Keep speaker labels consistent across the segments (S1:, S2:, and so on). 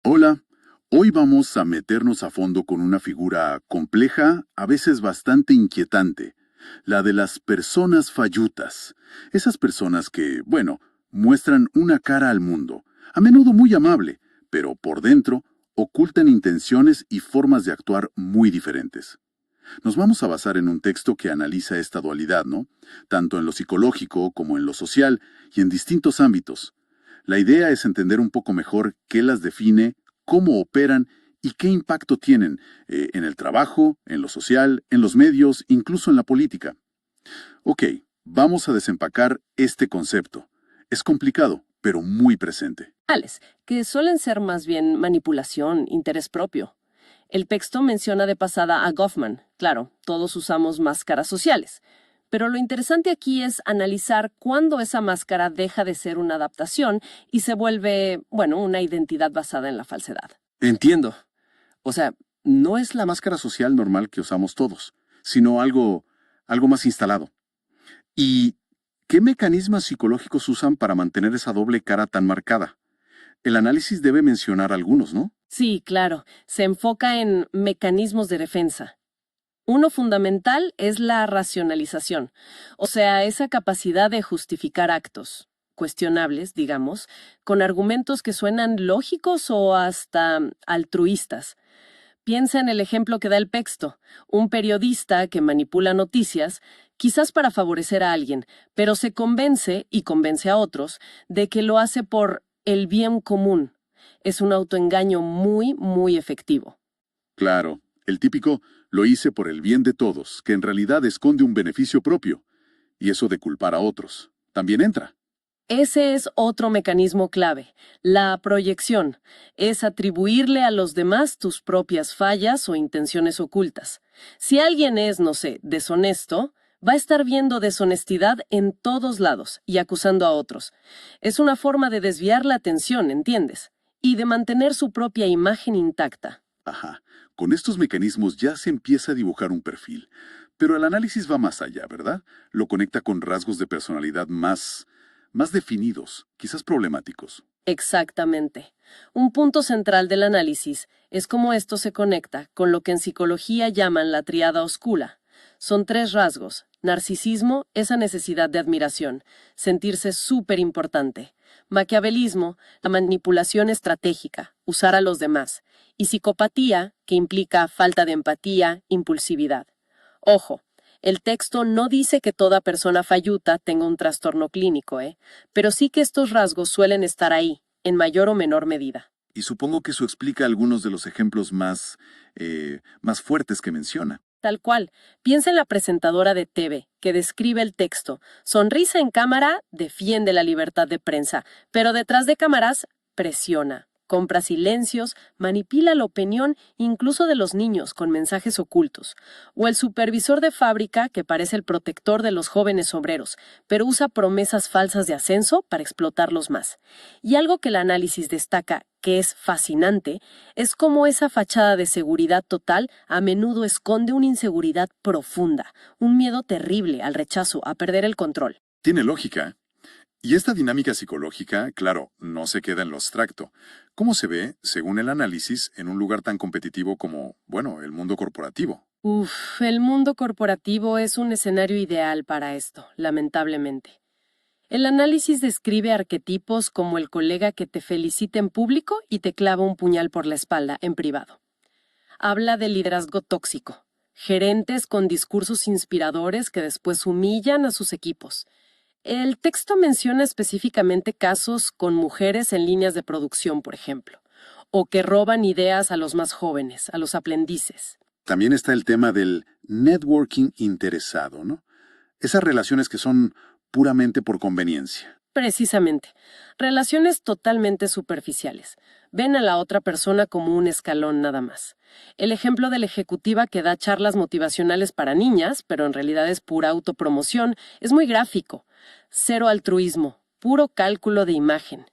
S1: Hola, hoy vamos a meternos a fondo con una figura compleja, a veces bastante inquietante, la de las personas fallutas. Esas personas que, bueno, muestran una cara al mundo, a menudo muy amable, pero por dentro ocultan intenciones y formas de actuar muy diferentes. Nos vamos a basar en un texto que analiza esta dualidad, ¿no? Tanto en lo psicológico como en lo social y en distintos ámbitos. La idea es entender un poco mejor qué las define, cómo operan y qué impacto tienen en el trabajo, en lo social, en los medios, incluso en la política. Ok, vamos a desempacar este concepto. Es complicado, pero muy presente.
S2: Que suelen ser más bien manipulación, interés propio. El texto menciona de pasada a Goffman. Claro, todos usamos máscaras sociales. Pero lo interesante aquí es analizar cuándo esa máscara deja de ser una adaptación y se vuelve, bueno, una identidad basada en la falsedad.
S1: Entiendo. O sea, no es la máscara social normal que usamos todos, sino algo más instalado. ¿Y qué mecanismos psicológicos usan para mantener esa doble cara tan marcada? El análisis debe mencionar algunos, ¿no?
S2: Sí, claro, se enfoca en mecanismos de defensa. Uno fundamental es la racionalización, o sea, esa capacidad de justificar actos cuestionables, digamos, con argumentos que suenan lógicos o hasta altruistas. Piensa en el ejemplo que da el texto, un periodista que manipula noticias, quizás para favorecer a alguien, pero se convence y convence a otros de que lo hace por el bien común. Es un autoengaño muy, muy efectivo.
S1: Claro, el típico lo hice por el bien de todos, que en realidad esconde un beneficio propio, y eso de culpar a otros. También entra.
S2: Ese es otro mecanismo clave. La proyección es atribuirle a los demás tus propias fallas o intenciones ocultas. Si alguien es, no sé, deshonesto, va a estar viendo deshonestidad en todos lados y acusando a otros. Es una forma de desviar la atención, ¿entiendes? Y de mantener su propia imagen intacta.
S1: Ajá, con estos mecanismos ya se empieza a dibujar un perfil, pero el análisis va más allá, ¿verdad? Lo conecta con rasgos de personalidad más definidos, quizás problemáticos.
S2: Exactamente. Un punto central del análisis es cómo esto se conecta con lo que en psicología llaman la tríada oscura. Son tres rasgos: narcisismo, esa necesidad de admiración, sentirse súper importante; maquiavelismo, la manipulación estratégica, usar a los demás; y psicopatía, que implica falta de empatía, impulsividad. Ojo, el texto no dice que toda persona falluta tenga un trastorno clínico, pero sí que estos rasgos suelen estar ahí, en mayor o menor medida.
S1: Y supongo que eso explica algunos de los ejemplos más fuertes que menciona.
S2: Tal cual, piensa en la presentadora de TV, que describe el texto. Sonrisa en cámara, defiende la libertad de prensa, pero detrás de cámaras, presiona. Compra silencios, manipula la opinión incluso de los niños con mensajes ocultos. O el supervisor de fábrica que parece el protector de los jóvenes obreros, pero usa promesas falsas de ascenso para explotarlos más. Y algo que el análisis destaca, que es fascinante, es cómo esa fachada de seguridad total a menudo esconde una inseguridad profunda, un miedo terrible al rechazo, a perder el control.
S1: Tiene lógica. Y esta dinámica psicológica, claro, no se queda en lo abstracto. ¿Cómo se ve, según el análisis, en un lugar tan competitivo como, bueno, el mundo corporativo?
S2: El mundo corporativo es un escenario ideal para esto, lamentablemente. El análisis describe arquetipos como el colega que te felicita en público y te clava un puñal por la espalda en privado. Habla de liderazgo tóxico, gerentes con discursos inspiradores que después humillan a sus equipos. El texto menciona específicamente casos con mujeres en líneas de producción, por ejemplo, o que roban ideas a los más jóvenes, a los aprendices.
S1: También está el tema del networking interesado, ¿no? Esas relaciones que son puramente por conveniencia.
S2: Precisamente, relaciones totalmente superficiales. Ven a la otra persona como un escalón nada más. El ejemplo de la ejecutiva que da charlas motivacionales para niñas, pero en realidad es pura autopromoción, es muy gráfico. Cero altruismo, puro cálculo de imagen.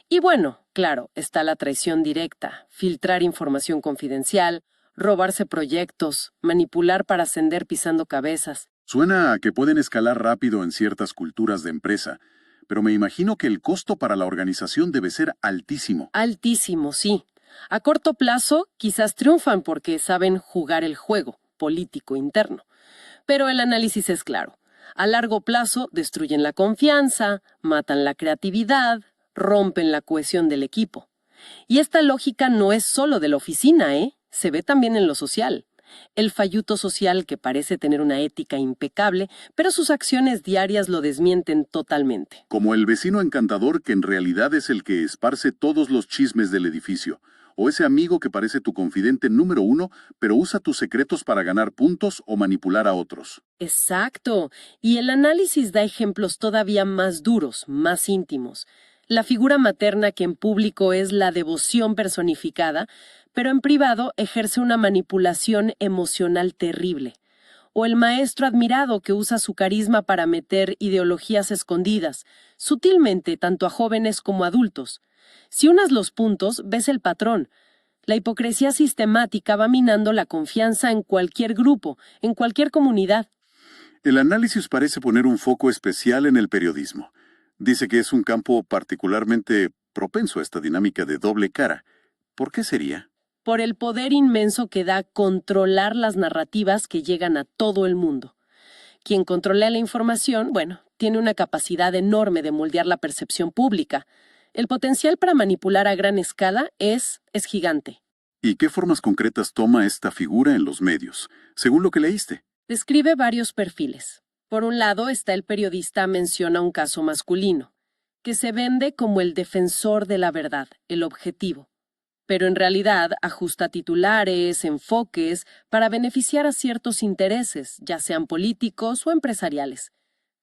S2: Y bueno, claro, está la traición directa, filtrar información confidencial, robarse proyectos, manipular para ascender pisando cabezas.
S1: Suena a que pueden escalar rápido en ciertas culturas de empresa, pero me imagino que el costo para la organización debe ser altísimo.
S2: Altísimo, sí. A corto plazo, quizás triunfan porque saben jugar el juego político interno. Pero el análisis es claro. A largo plazo, destruyen la confianza, matan la creatividad, rompen la cohesión del equipo. Y esta lógica no es solo de la oficina, ¿eh? Se ve también en lo social. El falluto social que parece tener una ética impecable, pero sus acciones diarias lo desmienten totalmente.
S1: Como el vecino encantador que en realidad es el que esparce todos los chismes del edificio. O ese amigo que parece tu confidente número uno, pero usa tus secretos para ganar puntos o manipular a otros.
S2: Exacto. Y el análisis da ejemplos todavía más duros, más íntimos. La figura materna que en público es la devoción personificada, pero en privado ejerce una manipulación emocional terrible. O el maestro admirado que usa su carisma para meter ideologías escondidas, sutilmente tanto a jóvenes como a adultos. Si unas los puntos, ves el patrón. La hipocresía sistemática va minando la confianza en cualquier grupo, en cualquier comunidad.
S1: El análisis parece poner un foco especial en el periodismo. Dice que es un campo particularmente propenso a esta dinámica de doble cara. ¿Por qué sería?
S2: Por el poder inmenso que da controlar las narrativas que llegan a todo el mundo. Quien controla la información, bueno, tiene una capacidad enorme de moldear la percepción pública. El potencial para manipular a gran escala es gigante.
S1: ¿Y qué formas concretas toma esta figura en los medios, según lo que leíste?
S2: Describe varios perfiles. Por un lado está el periodista menciona un caso masculino, que se vende como el defensor de la verdad, el objetivo. Pero en realidad ajusta titulares, enfoques, para beneficiar a ciertos intereses, ya sean políticos o empresariales.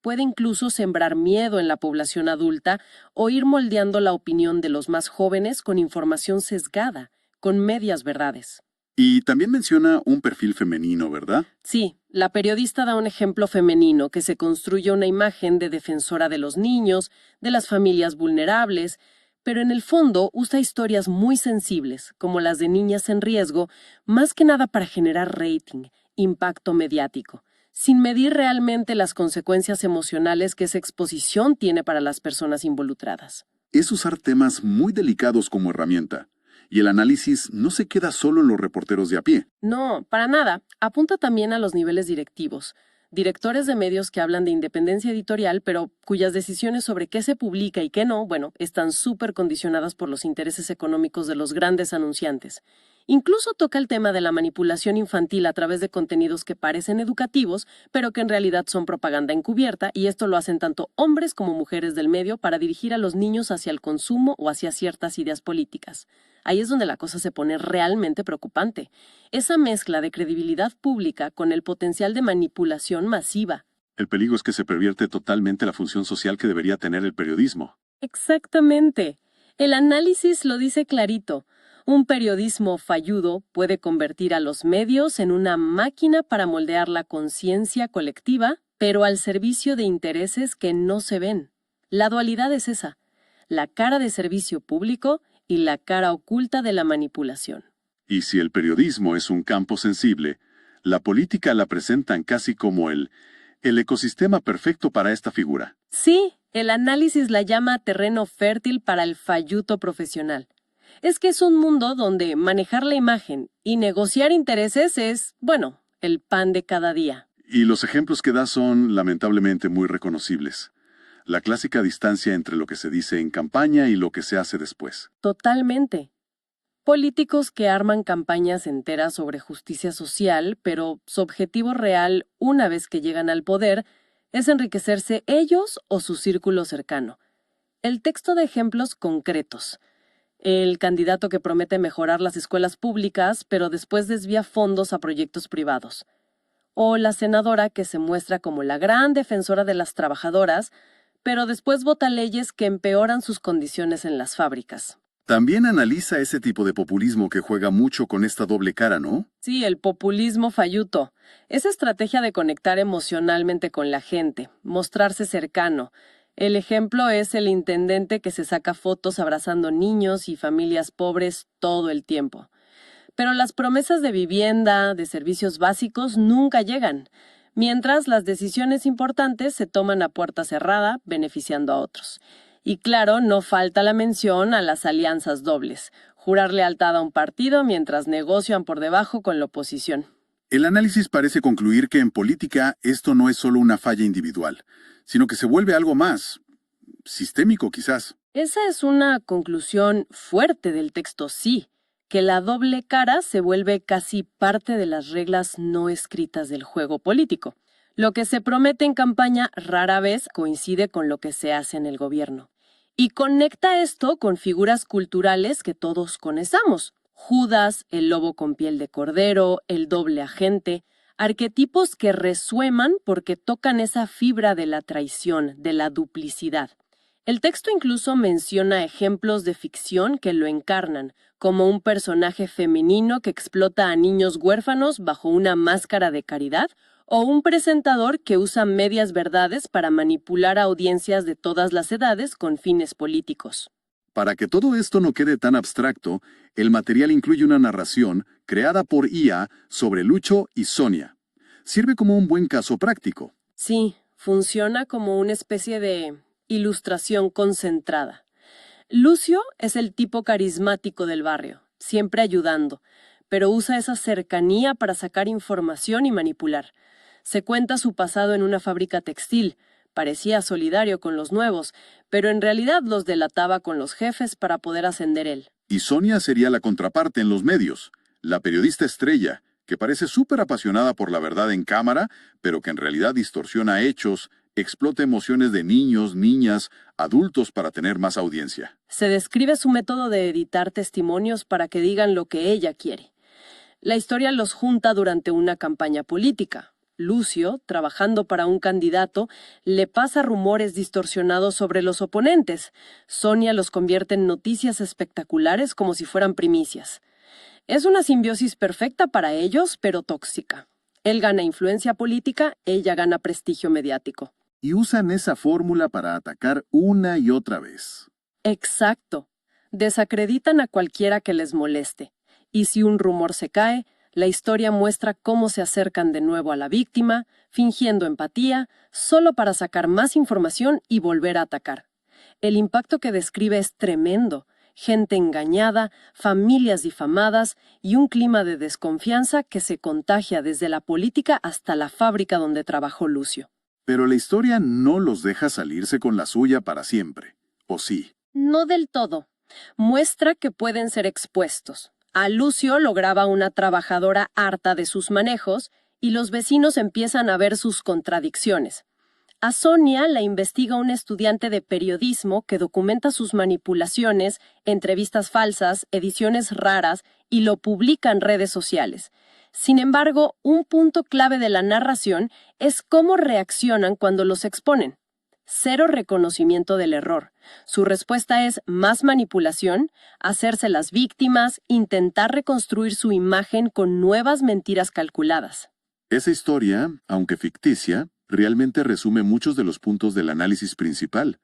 S2: Puede incluso sembrar miedo en la población adulta o ir moldeando la opinión de los más jóvenes con información sesgada, con medias verdades.
S1: Y también menciona un perfil femenino, ¿verdad?
S2: Sí, la periodista da un ejemplo femenino que se construye una imagen de defensora de los niños, de las familias vulnerables, pero en el fondo usa historias muy sensibles, como las de niñas en riesgo, más que nada para generar rating, impacto mediático, sin medir realmente las consecuencias emocionales que esa exposición tiene para las personas involucradas.
S1: Es usar temas muy delicados como herramienta. Y el análisis no se queda solo en los reporteros de a pie.
S2: No, para nada. Apunta también a los niveles directivos. Directores de medios que hablan de independencia editorial, pero cuyas decisiones sobre qué se publica y qué no, bueno, están súper condicionadas por los intereses económicos de los grandes anunciantes. Incluso toca el tema de la manipulación infantil a través de contenidos que parecen educativos, pero que en realidad son propaganda encubierta, y esto lo hacen tanto hombres como mujeres del medio para dirigir a los niños hacia el consumo o hacia ciertas ideas políticas. Ahí es donde la cosa se pone realmente preocupante. Esa mezcla de credibilidad pública con el potencial de manipulación masiva.
S1: El peligro es que se pervierte totalmente la función social que debería tener el periodismo.
S2: Exactamente. El análisis lo dice clarito. Un periodismo falludo puede convertir a los medios en una máquina para moldear la conciencia colectiva, pero al servicio de intereses que no se ven. La dualidad es esa, la cara de servicio público y la cara oculta de la manipulación.
S1: Y si el periodismo es un campo sensible, la política la presentan casi como el ecosistema perfecto para esta figura.
S2: Sí, el análisis la llama terreno fértil para el falluto profesional. Es que es un mundo donde manejar la imagen y negociar intereses es, bueno, el pan de cada día.
S1: Y los ejemplos que da son, lamentablemente, muy reconocibles. La clásica distancia entre lo que se dice en campaña y lo que se hace después.
S2: Totalmente. Políticos que arman campañas enteras sobre justicia social, pero su objetivo real, una vez que llegan al poder, es enriquecerse ellos o su círculo cercano. El texto de ejemplos concretos. El candidato que promete mejorar las escuelas públicas, pero después desvía fondos a proyectos privados. O la senadora que se muestra como la gran defensora de las trabajadoras, pero después vota leyes que empeoran sus condiciones en las fábricas.
S1: También analiza ese tipo de populismo que juega mucho con esta doble cara, ¿no?
S2: Sí, el populismo falluto. Esa estrategia de conectar emocionalmente con la gente, mostrarse cercano. El ejemplo es el intendente que se saca fotos abrazando niños y familias pobres todo el tiempo. Pero las promesas de vivienda, de servicios básicos, nunca llegan, mientras las decisiones importantes se toman a puerta cerrada, beneficiando a otros. Y claro, no falta la mención a las alianzas dobles. jurar lealtad a un partido mientras negocian por debajo con la oposición.
S1: El análisis parece concluir que en política esto no es solo una falla individual, sino que se vuelve algo más sistémico quizás.
S2: Esa es una conclusión fuerte del texto, sí, que la doble cara se vuelve casi parte de las reglas no escritas del juego político. Lo que se promete en campaña rara vez coincide con lo que se hace en el gobierno. Y conecta esto con figuras culturales que todos conocemos. Judas, el lobo con piel de cordero, el doble agente, arquetipos que resuenan porque tocan esa fibra de la traición, de la duplicidad. El texto incluso menciona ejemplos de ficción que lo encarnan, como un personaje femenino que explota a niños huérfanos bajo una máscara de caridad, o un presentador que usa medias verdades para manipular a audiencias de todas las edades con fines políticos.
S1: Para que todo esto no quede tan abstracto, el material incluye una narración creada por IA sobre Lucho y Sonia. Sirve como un buen caso práctico.
S2: Sí, funciona como una especie de ilustración concentrada. Lucio es el tipo carismático del barrio, siempre ayudando, pero usa esa cercanía para sacar información y manipular. Se cuenta su pasado en una fábrica textil. Parecía solidario con los nuevos, pero en realidad los delataba con los jefes para poder ascender él.
S1: Y Sonia sería la contraparte en los medios, la periodista estrella, que parece súper apasionada por la verdad en cámara, pero que en realidad distorsiona hechos, explota emociones de niños, niñas, adultos para tener más audiencia.
S2: Se describe su método de editar testimonios para que digan lo que ella quiere. La historia los junta durante una campaña política. Lucio, trabajando para un candidato, le pasa rumores distorsionados sobre los oponentes. Sonia los convierte en noticias espectaculares como si fueran primicias. Es una simbiosis perfecta para ellos, pero tóxica. Él gana influencia política, ella gana prestigio mediático.
S1: Y usan esa fórmula para atacar una y otra vez.
S2: Exacto. Desacreditan a cualquiera que les moleste. Y si un rumor se cae, la historia muestra cómo se acercan de nuevo a la víctima, fingiendo empatía, solo para sacar más información y volver a atacar. El impacto que describe es tremendo. Gente engañada, familias difamadas y un clima de desconfianza que se contagia desde la política hasta la fábrica donde trabajó Lucio.
S1: Pero la historia no los deja salirse con la suya para siempre. ¿O sí?
S2: No del todo. Muestra que pueden ser expuestos. A Lucio lograba una trabajadora harta de sus manejos y los vecinos empiezan a ver sus contradicciones. A Sonia la investiga un estudiante de periodismo que documenta sus manipulaciones, entrevistas falsas, ediciones raras y lo publica en redes sociales. Sin embargo, un punto clave de la narración es cómo reaccionan cuando los exponen. Cero reconocimiento del error. Su respuesta es más manipulación, hacerse las víctimas, intentar reconstruir su imagen con nuevas mentiras calculadas.
S1: Esa historia, aunque ficticia, realmente resume muchos de los puntos del análisis principal.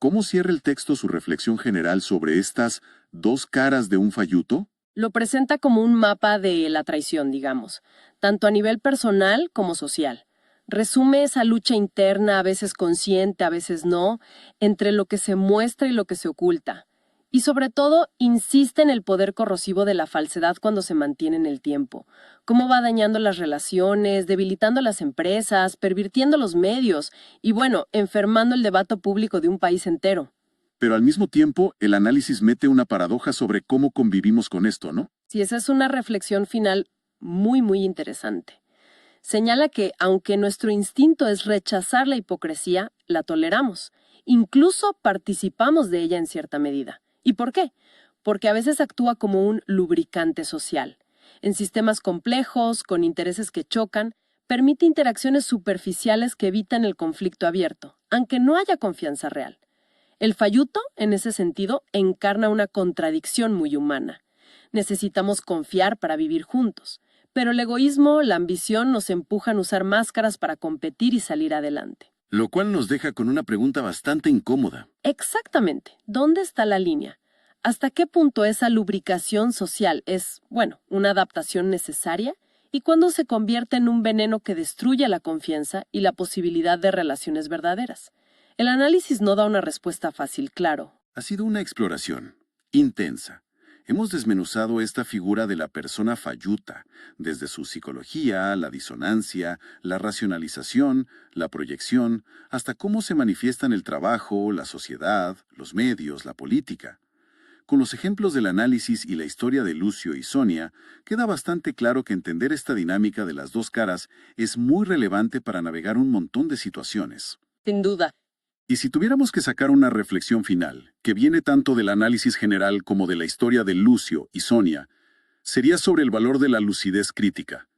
S1: ¿Cómo cierra el texto su reflexión general sobre estas dos caras de un falluto?
S2: Lo presenta como un mapa de la traición, digamos, tanto a nivel personal como social. Resume esa lucha interna, a veces consciente, a veces no, entre lo que se muestra y lo que se oculta. Y sobre todo, insiste en el poder corrosivo de la falsedad cuando se mantiene en el tiempo. Cómo va dañando las relaciones, debilitando las empresas, pervirtiendo los medios y, bueno, enfermando el debate público de un país entero.
S1: Pero al mismo tiempo, el análisis mete una paradoja sobre cómo convivimos con esto, ¿no?
S2: Sí, esa es una reflexión final muy interesante. Señala que, aunque nuestro instinto es rechazar la hipocresía, la toleramos. Incluso participamos de ella en cierta medida. ¿Y por qué? Porque a veces actúa como un lubricante social. En sistemas complejos, con intereses que chocan, permite interacciones superficiales que evitan el conflicto abierto, aunque no haya confianza real. El falluto, en ese sentido, encarna una contradicción muy humana. Necesitamos confiar para vivir juntos. Pero el egoísmo, la ambición nos empujan a usar máscaras para competir y salir adelante.
S1: Lo cual nos deja con una pregunta bastante incómoda.
S2: Exactamente. ¿Dónde está la línea? ¿Hasta qué punto esa lubricación social es, una adaptación necesaria? ¿Y cuándo se convierte en un veneno que destruye la confianza y la posibilidad de relaciones verdaderas? El análisis no da una respuesta fácil, claro.
S1: Ha sido una exploración intensa. Hemos desmenuzado esta figura de la persona falluta, desde su psicología, la disonancia, la racionalización, la proyección, hasta cómo se manifiesta en el trabajo, la sociedad, los medios, la política. Con los ejemplos del análisis y la historia de Lucio y Sonia, queda bastante claro que entender esta dinámica de las dos caras es muy relevante para navegar un montón de situaciones.
S2: Sin duda.
S1: Y si tuviéramos que sacar una reflexión final, que viene tanto del análisis general como de la historia de Lucio y Sonia, sería sobre el valor de la lucidez crítica.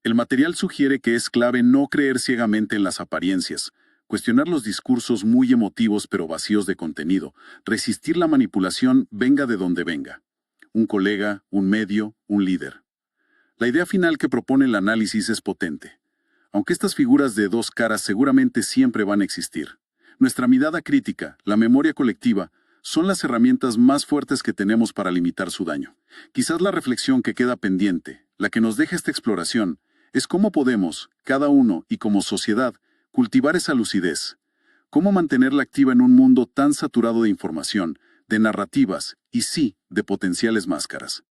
S1: El material sugiere que es clave no creer ciegamente en las apariencias, cuestionar los discursos muy emotivos pero vacíos de contenido, resistir la manipulación venga de donde venga. Un colega, un medio, un líder. La idea final que propone el análisis es potente. Aunque estas figuras de dos caras seguramente siempre van a existir, nuestra mirada crítica, la memoria colectiva, son las herramientas más fuertes que tenemos para limitar su daño. Quizás la reflexión que queda pendiente, la que nos deja esta exploración, es cómo podemos, cada uno y como sociedad, cultivar esa lucidez. Cómo mantenerla activa en un mundo tan saturado de información, de narrativas y sí, de potenciales máscaras.